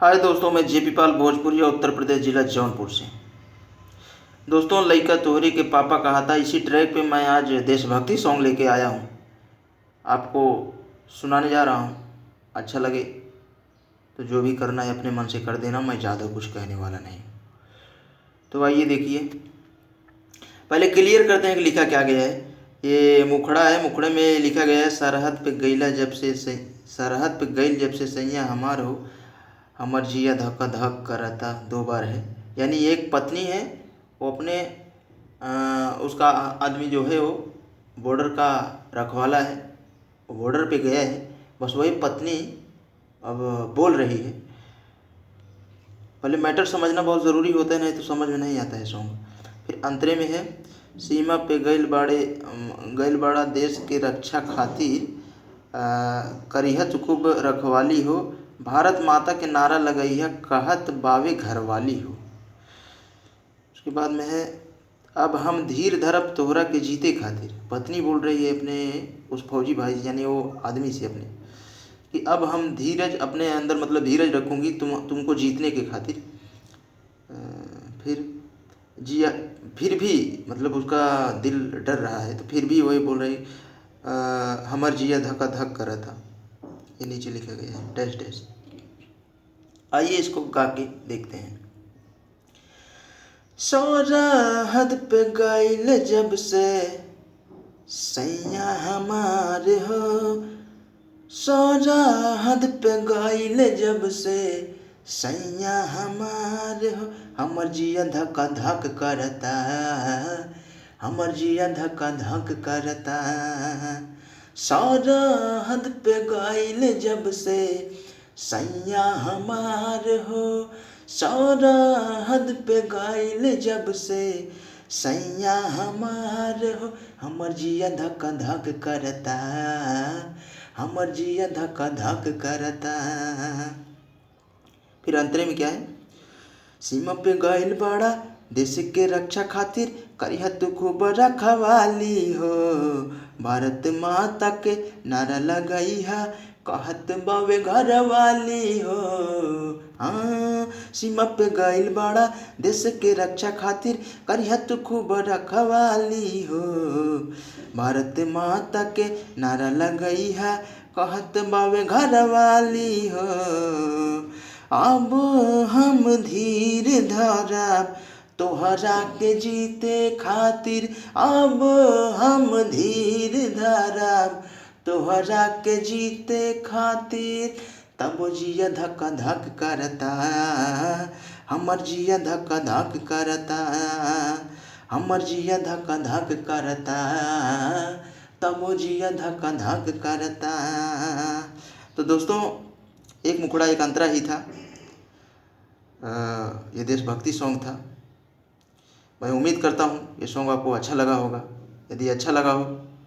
हाय दोस्तों, मैं जेपी पाल भोजपुरी और उत्तर प्रदेश जिला जौनपुर से। दोस्तों, लइका तोहरी के पापा कहा था, इसी ट्रैक पे मैं आज देशभक्ति सॉन्ग लेके आया हूँ, आपको सुनाने जा रहा हूँ। अच्छा लगे तो जो भी करना है अपने मन से कर देना, मैं ज़्यादा कुछ कहने वाला नहीं। तो आइए देखिए, पहले क्लियर करते हैं कि लिखा क्या गया है। ये मुखड़ा है, मुखड़े में लिखा गया है, सरहद पे गईला जब से सरहद पे गईल जब से सैया हमार हो, हमर जिया धक्का धक करता। दो बार है, यानी एक पत्नी है, वो अपने उसका आदमी जो है वो बॉर्डर का रखवाला है, वो बॉर्डर पे गया है, बस वही पत्नी अब बोल रही है। पहले मैटर समझना बहुत ज़रूरी होता है, नहीं तो समझ में नहीं आता है सॉन्ग। फिर अंतरे में है, सीमा पे गईल बाड़ा देश के रक्षा खातिर, करिहत खूब रखवाली हो, भारत माता के नारा लगइहा, कहत बावे घरवाली हो। उसके बाद में है, अब हम धीर धरब तोहरा के जीते खातिर। पत्नी बोल रही है अपने उस फौजी भाई यानी वो आदमी से अपने, कि अब हम धीरज अपने अंदर, मतलब धीरज रखूँगी तुमको जीतने के खातिर। फिर जिया, फिर भी मतलब उसका दिल डर रहा है, तो फिर भी वही बोल रही, हमर जिया धक्का धक करा था। ये नीचे लिखा गया है डैश डैश। आइए इसको गा के देखते हैं। सरहद पे गईल जब से सैया हमार हो, सरहद पे गईल जब से सैया हमार हो, हमर जिया धक्का धक करता, हमर जिया धक्का धक करता। सरहद पे गईल जब से सैया हमार हो, सरहद पे गईल जब से सैया हमार हो, हमर जिया धक धक करता, हमर जिया धक धक करता। फिर अंतरे में क्या है, सीमा पे गईल बाड़ा देश के रक्षा खातिर, करिहा तू खूब रखवाली हो, भारत माता के नारा लगइहा, कहत बावे घरवाली हो। हाँ, सीमा पे गईल बाड़ा देश के रक्षा खातिर, करिहा तू खूब रखवाली हो, भारत माता के नारा लगइहा, कहत बावे घरवाली हो। अब हम धीर धरब तोहरा के जीते खातिर, अब हम धीर धरब तोहरा के जीते खातिर, तब जिया धक धक करता, हमर जिया धक धक करता, हमर जिया धक धक करता, तब जिया धक धक करता। तो दोस्तों, एक मुखड़ा एक अंतरा ही था। ये देशभक्ति सॉन्ग था। मैं उम्मीद करता हूँ ये सॉन्ग आपको अच्छा लगा होगा। यदि अच्छा लगा हो